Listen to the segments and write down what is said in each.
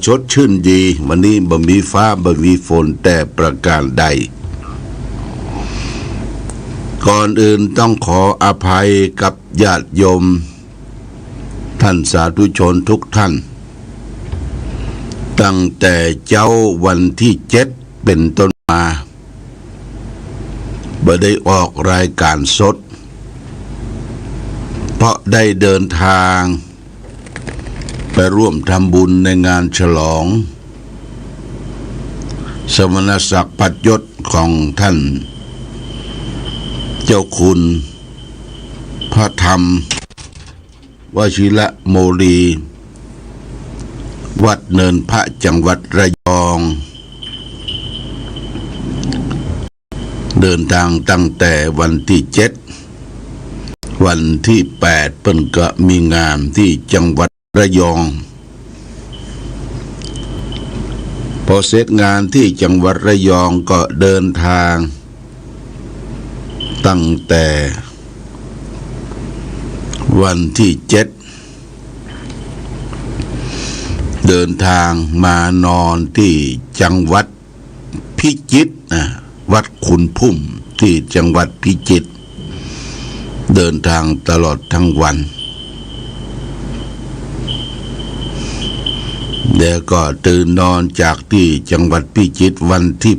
ชดชื่นดีวันนี้บ่มีฟ้าบ่มีฝนแต่ประการใดก่อนอื่นต้องขออภัยกับญาติโยมท่านสาธุชนทุกท่านตั้งแต่เจ้าวันที่7เป็นต้นมาบ่ได้ออกรายการสดเพราะได้เดินทางไปร่วมทำบุญในงานฉลองสมณศักดิ์ปัจยศของท่านเจ้าคุณพระธรรมวชิระโมลีวัดเนินพระจังหวัดระยองเดินทางตั้งแต่วันที่7วันที่8เพิ่นก็มีงานที่จังหวัดระยองพอเสร็จงานที่จังหวัดระยองก็เดินทางตั้งแต่วันที่7เดินทางมานอนที่จังหวัดพิจิตรวัดขุนพุ่มที่จังหวัดพิจิตรเดินทางตลอดทั้งวันแล้วก็ตื่นนอนจากที่จังหวัดพิจิตรวันที่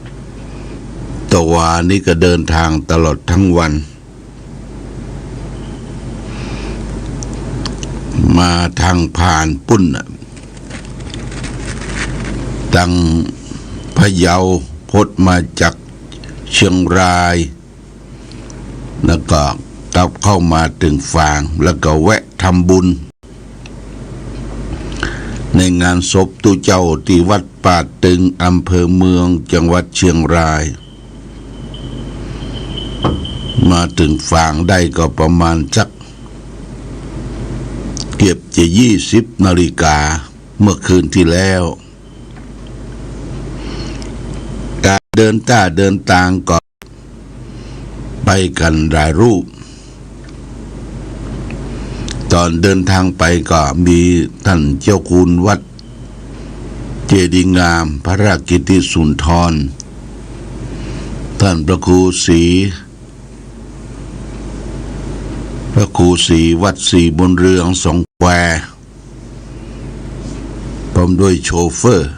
8ตะวันนี้ก็เดินทางตลอดทั้งวันมาทางผ่านปุ้นตั้งพะเยาพดมาจากเชียงรายแล้วก็กลับเข้ามาถึงฝางแล้วก็แวะทำบุญในงานศพตุเจ้าที่วัดป่าตึงอำเภอเมืองจังหวัดเชียงรายมาถึงฝางได้ก็ประมาณสักเกือบจะ20 นาฬิกาเมื่อคืนที่แล้วการเดินทางก็ไปกันหลายรูปตอนเดินทางไปก็มีท่านเจ้าคุณวัดเจดีย์งามพระราชกิติสุนทรท่านพระครูศรีวัดศรีบุญเรืองสงแควพร้อมด้วยโชเฟอร์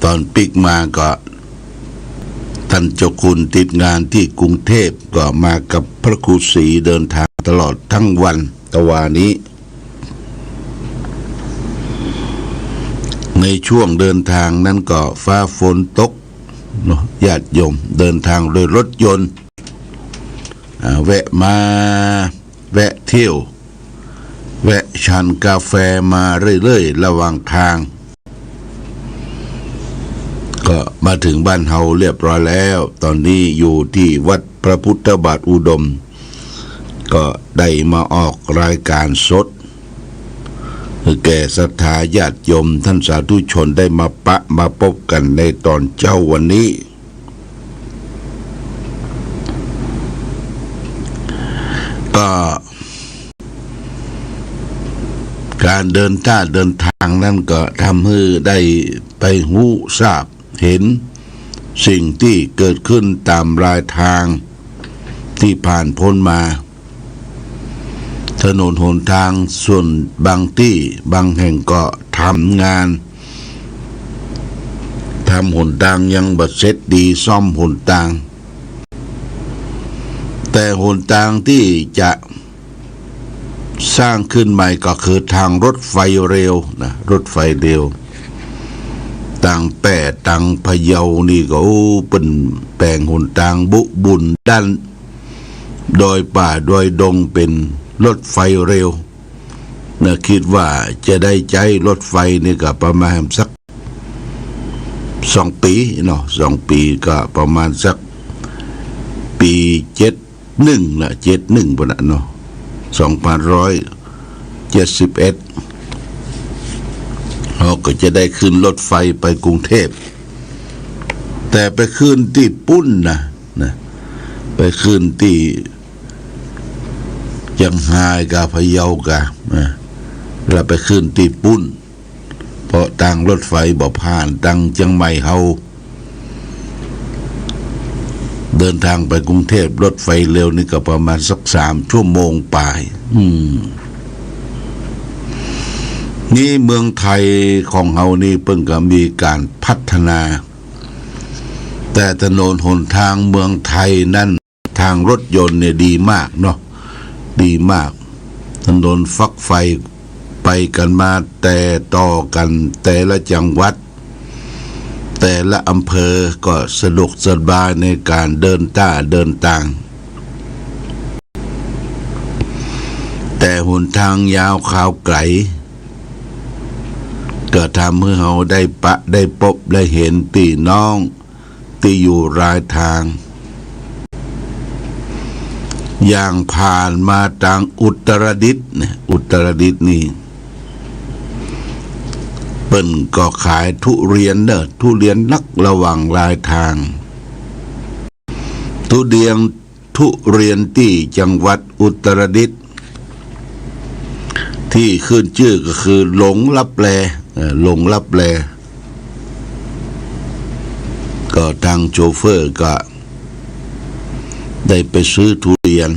ตอนปิกมาก็ท่านเจ้าคุณติดงานที่กรุงเทพก็มากับพระครูศรีเดินทางตลอดทั้งวันตะวันนี้ในช่วงเดินทางนั้นก็ฟ้าฝนตกญาติโยมเดินทางโดยรถยนต์แวะมาแวะเที่ยวแวะฉันกาแฟมาเรื่อยๆระหว่างทางก็มาถึงบ้านเฮาเรียบร้อยแล้วตอนนี้อยู่ที่วัดพระพุทธบาทอุดมก็ได้มาออกรายการสดแก่ศรัทธาญาติโยมท่านสาธุชนได้มาพบกันในตอนเช้าวันนี้ก็การเดินทางนั้นก็ทำให้ได้ไปหูทราบเห็นสิ่งที่เกิดขึ้นตามรายทางที่ผ่านพ้นมาถนนหนทางส่วนบางที่บางแห่งก็ทำงานทำหนทางยังบ่เสร็จดีซ่อมหนทางแต่หนทางที่จะสร้างขึ้นใหม่ก็คือทางรถไฟเร็วนะรถไฟเร็วต่างแปะต่างพะเยานี่ก็เป็นแปลงหนทางบุญด้านโดยป่าโดยดงเป็นรถไฟเร็วนะคิดว่าจะได้ใจรถไฟนี่ก็ประมาณสัก2 ปีเนาะ2 ปีก็ประมาณสักปี71นะ71พุ่นน่ะเนาะ2571เราก็จะได้ขึ้นรถไฟไปกรุงเทพแต่ไปขึ้นที่ปุ้นนะไปขึ้นที่จังหายกับพะเยากะ เราไปขึ้นตีปุ้นเพราะทางรถไฟบ่ผ่านทางเชียงใหม่เฮาเดินทางไปกรุงเทพรถไฟเร็วนี่ก็ประมาณสัก3 ชั่วโมงปลายนี่เมืองไทยของเฮานี่เพิ่งก็มีการพัฒนาแต่ถนนหนทางเมืองไทยนั่นทางรถยนต์เนี่ยดีมากเนาะดีมากถนนฟักไฟไปกันมาแต่ต่อกันแต่ละจังหวัดแต่ละอำเภอก็สะดวกสบายในการเดินทางแต่หนทางยาวขาวไกลก็ทำให้เราได้พบได้เห็นพี่น้องที่อยู่รายทางอย่างผ่านมาทางอุตรดิตถ์เนี่ยอุตรดิตถ์นี่เปิ้นก็ขายทุเรียนทุเรียนนักระหว่างรายทางทุเรียนที่จังหวัดอุตรดิตถ์ที่ขึ้นชื่อก็คือหลงลับแลก็ทางโชเฟอร์ก็ได้ไปซื้อทุเรียน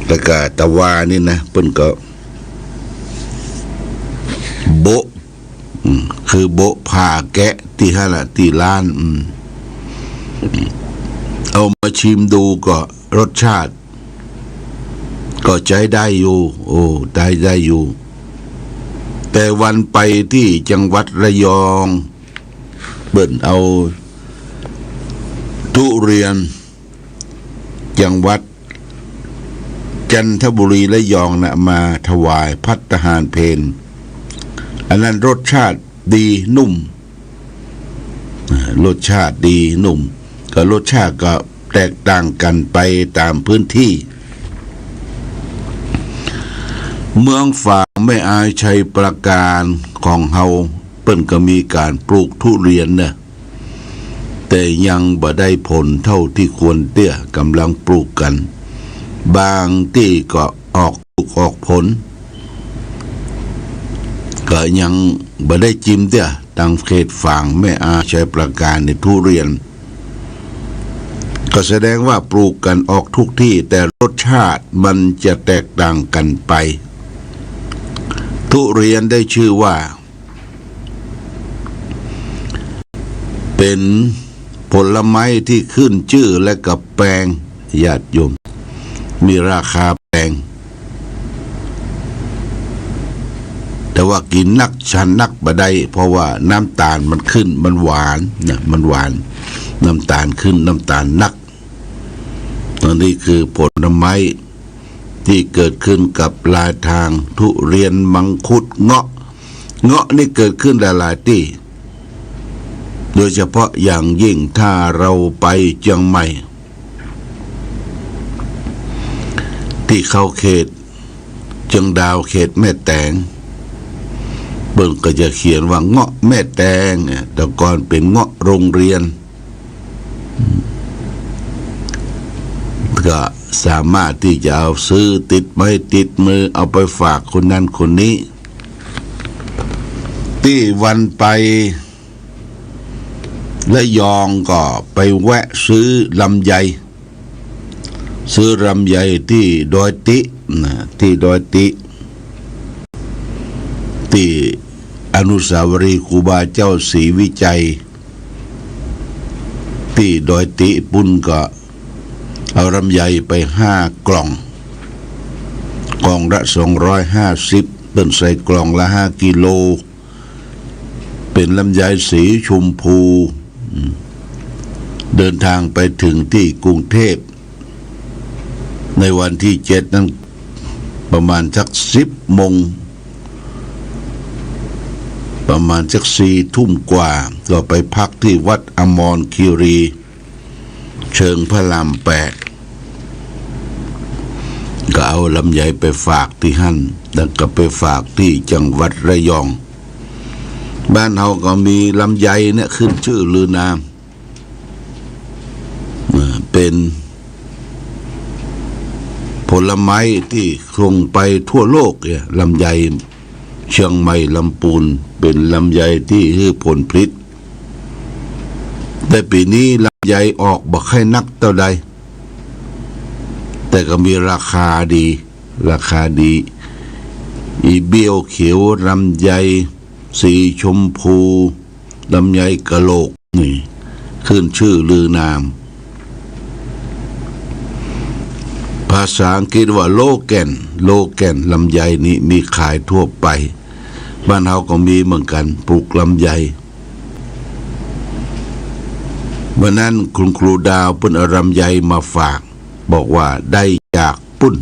แล้วก็ตะวานี่นะเปิ้นก็โบะคือโบะผ่าแกะที่ห้าละที่ร้านเอามาชิมดูก็รสชาติก็ใจได้อยู่ได้อยู่แต่วันไปที่จังหวัดระยองเบิ่นเอาทุเรียนจังหวัดจันทบุรีระยองนะมาถวายภัตตาหารเพลอันนั้นรสชาติดีนุ่มรสชาติดีนุ่มก็รสชาติก็แตกต่างกันไปตามพื้นที่เมืองฝางไม่อายชัยประการของเฮาเปิ้นก็มีการปลูกทุเรียนนะแต่ยังบ่ได้ผลเท่าที่ควรกำลังปลูกกันบางที่ก็ออกผลก็ยังบ่ได้จิ้มทางเขตฝางไม่อายชัยประการในทุเรียนก็แสดงว่าปลูกกันออกทุกที่แต่รสชาติมันจะแตกต่างกันไปทุเรียนได้ชื่อว่าเป็นผลไม้ที่ขึ้นชื่อและกับแพงญาติโยมมีราคาแพงแต่ว่ากินนักฉันนักบ่ได้เพราะว่าน้ำตาลมันขึ้นมันหวานมันหวานน้ำตาลขึ้นน้ำตาลนักตอนนี้คือผลไม้ที่เกิดขึ้นกับลายทางทุเรียนมังคุดเงาะนี่เกิดขึ้นหลายที่โดยเฉพาะอย่างยิ่งถ้าเราไปเชียงใหม่ที่เข้าเขตเชียงดาวเขตแม่แตงเบิ่งก็จะเขียนว่าเงาะแม่แตงแต่ก่อนเป็นเงาะโรงเรียนก็สามารถที่จะเอาซื้อติดไม้ติดมือเอาไปฝากคนนั้นคนนี้ที่วันไประยองก็ไปแวะซื้อลำไยที่ดอยติที่ดอยติที่อนุสาวรีย์ครูบาเจ้าศรีวิจัยที่ดอยติปุ่นก็เอาลำไยไป5 กล่องละ250เป็นใส่กล่องละ5 กิโลเป็นลำไยสีชมพูเดินทางไปถึงที่กรุงเทพในวันที่7นั้นประมาณสัก10 โมงประมาณสัก4 ทุ่มกว่าก็ไปพักที่วัดอมรคีรีเชิงพระราม8ก็เอาลำไยไปฝากที่หั่นแล้วก็ไปฝากที่จังหวัดระยองบ้านเฮาก็มีลำไยเนี่ยขึ้นชื่อลือนามเป็นผ ผลไม้ที่ส่งไปทั่วโลกเนี่ยลำไยเชียงใหม่ลำพูนเป็นลำไยที่ให้ผลผลิตแต่ปีนี้ลำไยออกบ่ค่อยนักเท่าใดแต่ก็มีราคาดีอีเบี้ยวเขียวลำไยสีชมพูลำไยกะโหลกนี่ขึ้นชื่อลือนามภาษาอังกฤษว่าโลแกนลำไยนี้มีขายทั่วไปบ้านเฮาก็มีเหมือนกันปลูกลำไยวันนั้นคุณครูดาวเพิ่นเอาลำไยมาฝากบอกว่าได้จากปุ้น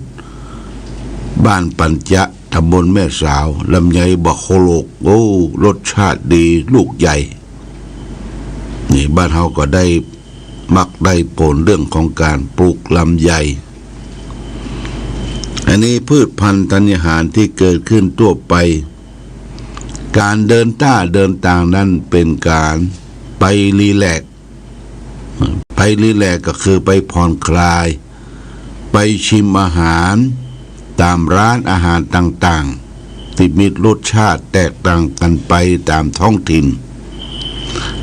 บ้านปัญจะตำบลแม่สาวลำไยบักโคโลกโอ้รสชาติดีลูกใหญ่นี่บ้านเฮาก็ได้มักได้ผลเรื่องของการปลูกลำไยอันนี้พืชพันธุ์ธัญญาหารที่เกิดขึ้นทั่วไปการเดินต่างนั้นเป็นการไปรีแลกซ์ก็คือไปผ่อนคลายไปชิมอาหารตามร้านอาหารต่างๆที่มีรสชาติแตกต่างกันไปตามท้องถิ่น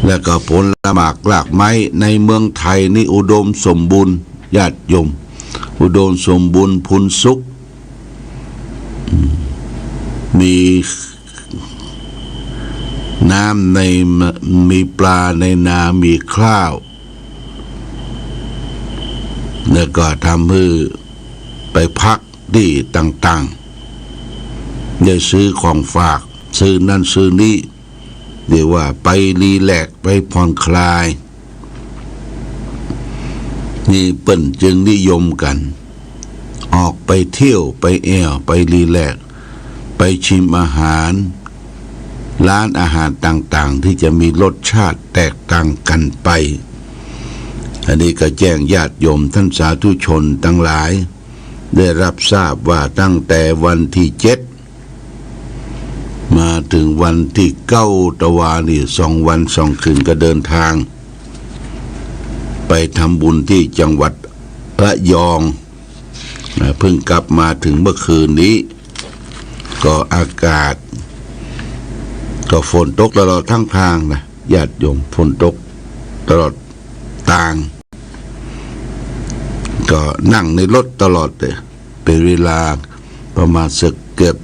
และก็ผลหมากรากไม้ในเมืองไทยนี่อุดมสมบูรณ์ญาติโยมอุดมสมบูรณ์พูนสุขมีน้ำในมีปลาในนามีข้าวแล้วก็ทำให้ไปพักที่ต่างๆได้ซื้อของฝากซื้อนั่นซื้อนี่เรียกว่าไปรีแลกซ์ไปผ่อนคลายนี่เปิ้นจึงนิยมกันออกไปเที่ยวไปแอวไปรีแลกซ์ไปชิมอาหารร้านอาหารต่างๆที่จะมีรสชาติแตกต่างกันไปอันนี้ก็แจ้งญาติโยมท่านสาธุชนทั้งหลายได้รับทราบว่าตั้งแต่วันที่7มาถึงวันที่9ตะวานี่2 วัน 2 คืนก็เดินทางไปทำบุญที่จังหวัดระยองเพิ่งกลับมาถึงเมื่อคืนนี้ก็อากาศก็ฝนตกตลอดทั้งทางนะญาติโยมฝนตกตลอดทางก็นั่งในรถตลอดเลยเป็นเวลาประมาณสักเกือบ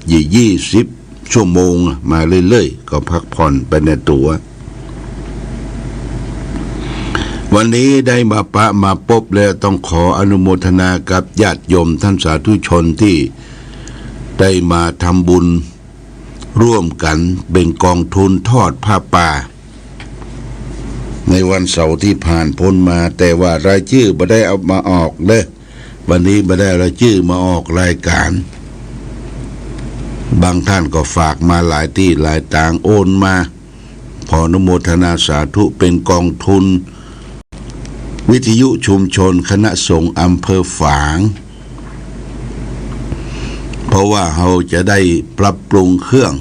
20 ชั่วโมงมาเรื่อยๆก็พักผ่อนไปในตัววันนี้ได้มาพบแล้วต้องขออนุโมทนากับญาติโยมท่านสาธุชนที่ได้มาทำบุญร่วมกันเป็นกองทุนทอดผ้าป่าในวันเสาร์ที่ผ่านพ้นมาแต่ว่ารายชื่อไม่ได้เอามาออกเลยวันนี้ไม่ได้รายชื่อมาออกรายการบางท่านก็ฝากมาหลายที่หลายต่างโอนมาขออนุโมทนาสาธุเป็นกองทุนวิทยุชุมชนคณะสงฆ์อำเภอฝางเพราะว่าเราจะได้ปรับปรุงเครื่อง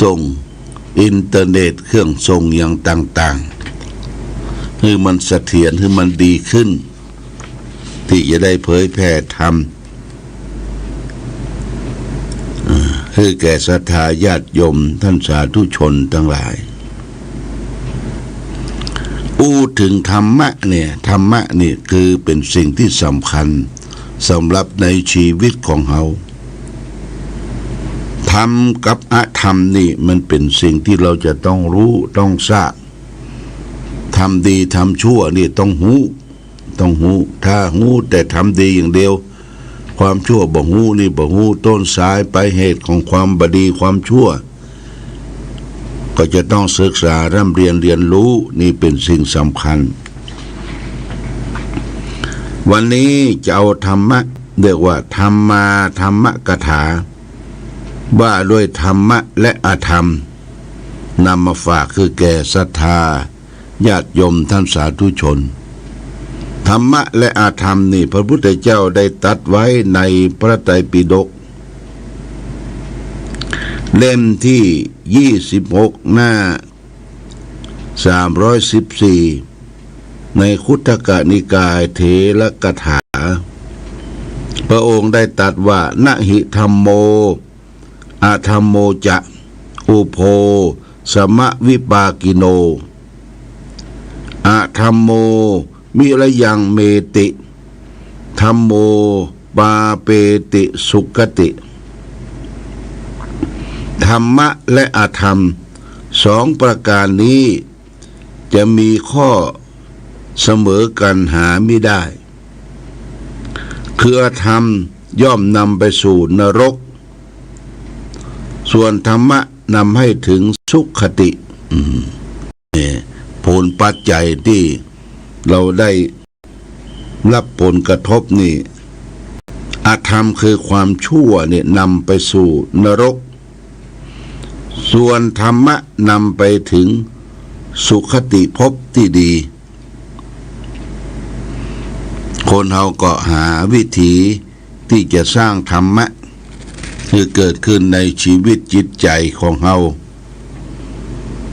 ส่งอินเทอร์เน็ตเครื่องส่งอย่างต่างๆให้มันเสถียรให้มันดีขึ้นที่จะได้เผยแผ่ธรรมให้แก่ศรัทธาญาติโยมท่านสาธุชนทั้งหลายถึงธรรมะนี่คือเป็นสิ่งที่สำคัญสำหรับในชีวิตของเราธรรมกับอธรรมนี่มันเป็นสิ่งที่เราจะต้องรู้ต้องทราบทำดีทำชั่วนี่ต้องหูถ้าหูแต่ทำดีอย่างเดียวความชั่วบ่หูนี่บ่หูต้นสายไปเหตุของความบดีความชั่วก็จะต้องศึกษาร่ำเรียนรู้นี่เป็นสิ่งสำคัญวันนี้จะเอาธรรมะเรียกว่าธรรมกถาว่าด้วยธรรมะและอธรรมนำมาฝากคือแก่ศรัทธาญาติโยมท่านสาธุชนธรรมะและอธรรมนี่พระพุทธเจ้าได้ตรัสไว้ในพระไตรปิฎกเล่มที่26หน้า314ในคุตตกนิกายเถรกถา พระองค์ได้ตรัสว่านะหิธัมโมอะธัมโมจะอุโภสมะวิปากิโนอะธัมโมมิระยังเมติธัมโมปาเปติสุขติธรรมะและอธรรมสองประการนี้จะมีข้อเสมอกันหาไม่ได้คืออธรรมย่อมนำไปสู่นรกส่วนธรรมะนำให้ถึงสุขตินี่ผลปัจจัยที่เราได้รับผลกระทบนี่อธรรมคือความชั่วเนี่ยนำไปสู่นรกส่วนธรรมะนำไปถึงสุขติภพที่ดีคนเฮาก็หาวิธีที่จะสร้างธรรมะคือเกิดขึ้นในชีวิตจิตใจของเฮา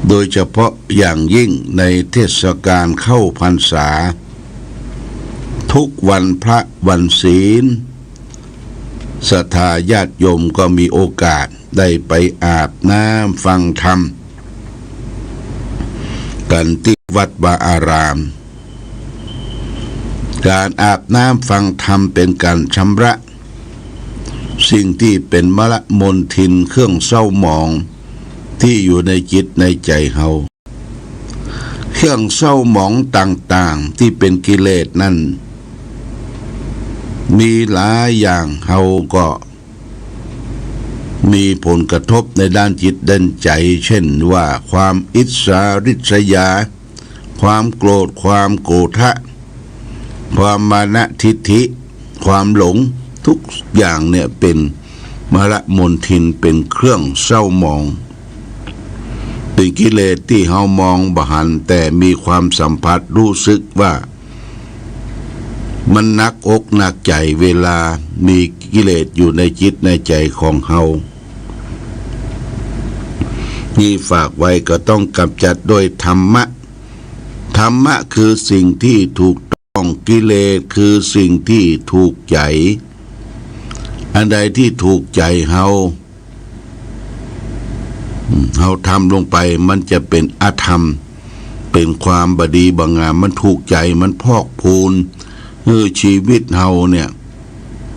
โดยเฉพาะอย่างยิ่งในเทศกาลเข้าพรรษาทุกวันพระวันศีลศรัทธาญาติโยมก็มีโอกาสได้ไปอาบน้ำฟังธรรมกันที่วัดวาอารามการอาบน้ำฟังธรรมเป็นการชำระสิ่งที่เป็นมลมลทินเครื่องเศร้าหมองที่อยู่ในจิตในใจเฮาเครื่องเศร้าหมองต่างๆที่เป็นกิเลสนั้นมีหลายอย่างเฮาก็มีผลกระทบในด้านจิตด้านใจเช่นว่าความอิจฉาริษยาความโกรธความโกรธะความมานะทิฏฐิความหลงทุกอย่างเนี่ยเป็นมลมลทินเป็นเครื่องเศร้าหมองเป็นกิเลสที่เฮามองบ่หันแต่มีความสัมผัสรู้สึกว่ามันหนักอกหนักใจเวลามีกิเลสอยู่ในจิตในใจของเฮานี่ฝากไว้ก็ต้องกำจัดโดยธรรมะธรรมะคือสิ่งที่ถูกต้องกิเลสคือสิ่งที่ถูกใจอันใดที่ถูกใจเฮาทำลงไปมันจะเป็นอธรรมเป็นความบดีบงามมันถูกใจมันพอกพูนชีวิตเฮาเนี่ย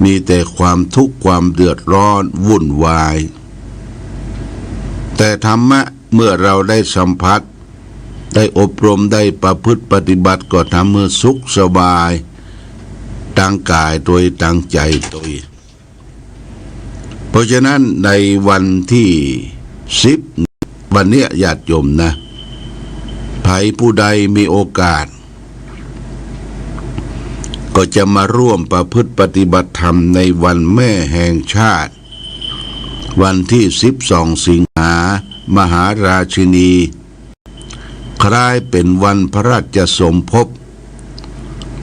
มีแต่ความทุกข์ความเดือดร้อนวุ่นวายแต่ธรรมะเมื่อเราได้สัมผัสได้อบรมได้ประพฤติปฏิบัติก็ทำให้สุขสบายตั้งกายโดยตั้งใจโดยเพราะฉะนั้นในวันที่10วันนี้ญาติโยมนะใครผู้ใดมีโอกาสก็จะมาร่วมประพฤติปฏิบัติธรรมในวันแม่แห่งชาติวันที่12สิงหามหาราชินีคล้ายเป็นวันพระราชสมภพ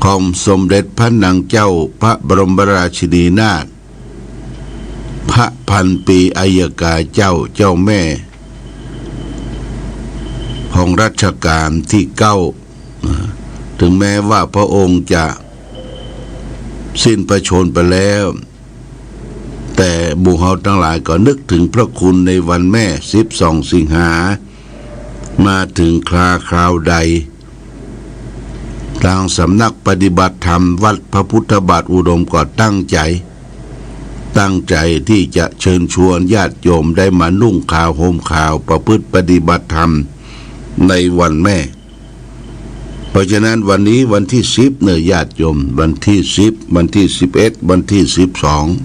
ของสมเด็จพระนางเจ้าพระบรมราชินีนาถพระพันปีอัยกาเจ้าแม่ของรัชกาลที่9ถึงแม้ว่าพระองค์จะสิ้นพระชนม์ไปแล้วแต่บุคคลทั้งหลายก็นึกถึงพระคุณในวันแม่12สิงหามาถึงคราวใดทางสำนักปฏิบัติธรรมวัดพระพุทธบาทอุดมก็ตั้งใจที่จะเชิญชวนญาติโยมได้มานุ่งขาวห่มขาวประพฤติปฏิบัติธรรมในวันแม่เพราะฉะนั้นวันนี้วันที่10เนี่ยญาติโยมวันที่10วันที่11วันที่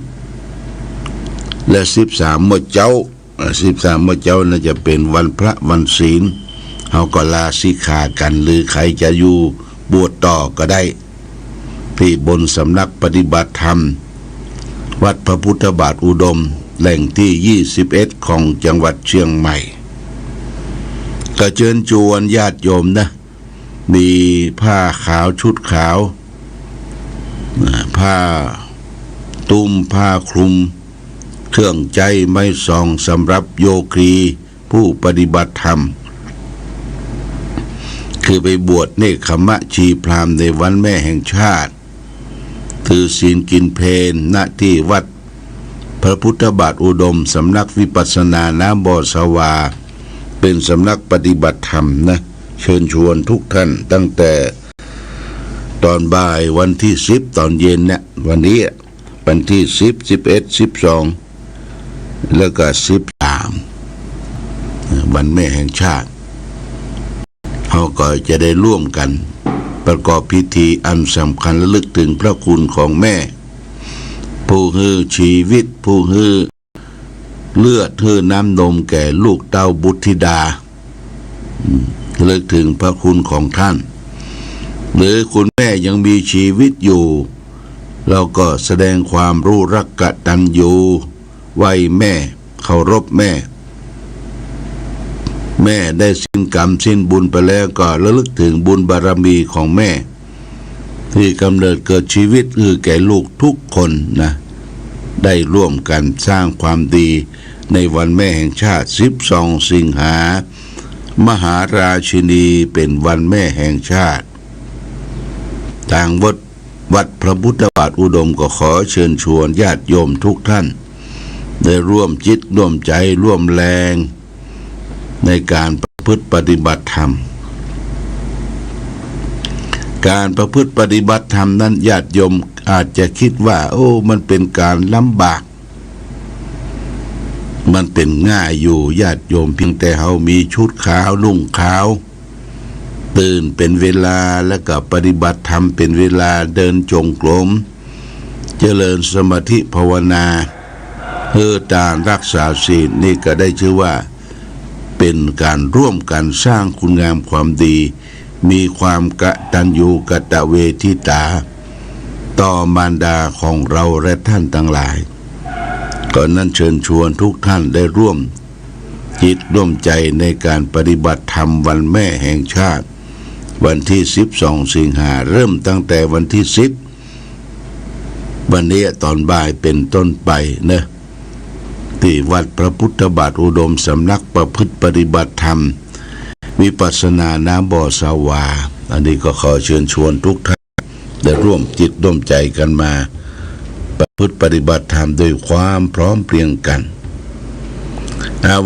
12และ13มื้อเจ้า13มื้อเจ้าน่าจะเป็นวันพระวันศีลเฮาก็ลาสิกขากันหรือใครจะอยู่บวชต่อก็ได้ที่บนสำนักปฏิบัติธรรมวัดพระพุทธบาทอุดมแหล่งที่21ของจังหวัดเชียงใหม่ก็เชิญชวนญาติโยมนะมีผ้าขาวชุดขาวผ้าตุ้มผ้าคลุมเครื่องใจไม้ซองสำหรับโยคีผู้ปฏิบัติธรรมคือไปบวชเนกขมะชีพราหมณ์ในวันแม่แห่งชาติ ถือศีลกินเพลณที่วัดพระพุทธบาทอุดมสำนักวิปัสสนาน้ำบ่อสวาเป็นสำนักปฏิบัติธรรมนะเชิญชวนทุกท่านตั้งแต่ตอนบ่ายวันที่10ตอนเย็นเนี่ยวันนี้วันที่10 11 12แล้วก็13วันแม่แห่งชาติเขาก็จะได้ร่วมกันประกอบพิธีอันสำคัญระลึกถึงพระคุณของแม่ผู้ให้ชีวิตผู้ให้เลือดให้น้ำนมแก่ลูกเต้าบุตรธิดาระลึกถึงพระคุณของท่านหรือคุณแม่ยังมีชีวิตอยู่เราก็แสดงความรู้รักกตัญญูไหว้แม่เคารพแม่ได้สิ้นกรรมสิ้นบุญไปแล้วก็ระลึกถึงบุญบารมีของแม่ที่กำเนิดเกิดชีวิตคือแก่ลูกทุกคนนะได้ร่วมกันสร้างความดีในวันแม่แห่งชาติ12สิงหามหาราชินีเป็นวันแม่แห่งชาติทางวัดพระพุทธบาทอุดมก็ขอเชิญชวนญาติโยมทุกท่านได้ร่วมจิตร่วมใจร่วมแรงในการประพฤติปฏิบัติธรรมการประพฤติปฏิบัติธรรมนั้นญาติโยมอาจจะคิดว่ามันเป็นการลำบากมันเป็นง่ายอยู่ญาติโยมเพียงแต่เรามีชุดขาวนุ่งขาวตื่นเป็นเวลาแล้วก็ปฏิบัติธรรมเป็นเวลาเดินจงกรมเจริญสมาธิภาวนาตามรักษาศีลนี่ก็ได้ชื่อว่าเป็นการร่วมกันสร้างคุณงามความดีมีความกตัญญูกตเวทิตาต่อมารดาของเราและท่านทั้งหลายก่อนนั้นเชิญชวนทุกท่านได้ร่วมจิตร่วมใจในการปฏิบัติธรรมวันแม่แห่งชาติวันที่12สิงหาเริ่มตั้งแต่วันที่10วันนี้ตอนบ่ายเป็นต้นไปนะที่วัดพระพุทธบาทอุดมสำนักประพฤติปฏิบัติธรรมวิปัสสนาน้ำบ่อสวาอันนี้ก็ขอเชิญชวนทุกท่านได้ร่วมจิตร่วมใจกันมาประพฤติปฏิบัติธรรมด้วยความพร้อมเพรียงกัน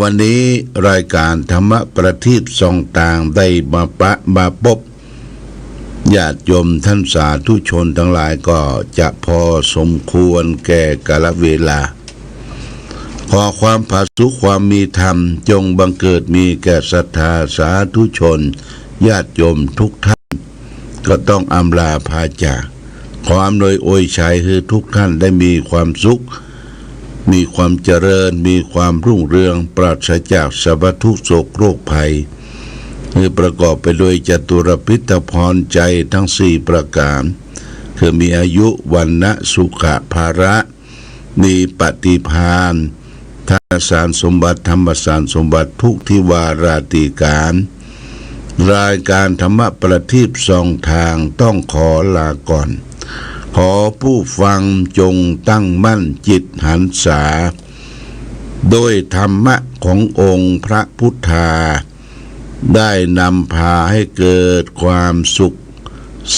วันนี้รายการธรรมประทีปส่องต่างได้มาพบญาติโยมท่านสาธุชนทั้งหลายก็จะพอสมควรแก่กาลเวลาขอความผาสุขความมีธรรมจงบังเกิดมีแก่ศรัทธาสาธุชนญาติโยมทุกท่านก็ต้องอำลาพาจากขออำนวยอวยชัยให้ทุกท่านได้มีความสุขมีความเจริญมีความรุ่งเรืองปราศจากสรรพทุกข์โศกโรคภัยคือประกอบไปด้วยจตุรพิธพรใจทั้ง4ประการคือมีอายุวันนะสุขะภาระมีปฏิภาณธาตุสารสมบัติธรรมสารสมบัติทุกทิวาราติการรายการธรรมประทีปส่องทางต้องขอลาก่อนขอผู้ฟังจงตั้งมั่นจิตหันษาโดยธรรมะขององค์พระพุทธาได้นำพาให้เกิดความสุข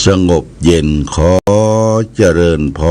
สงบเย็นขอเจริญพร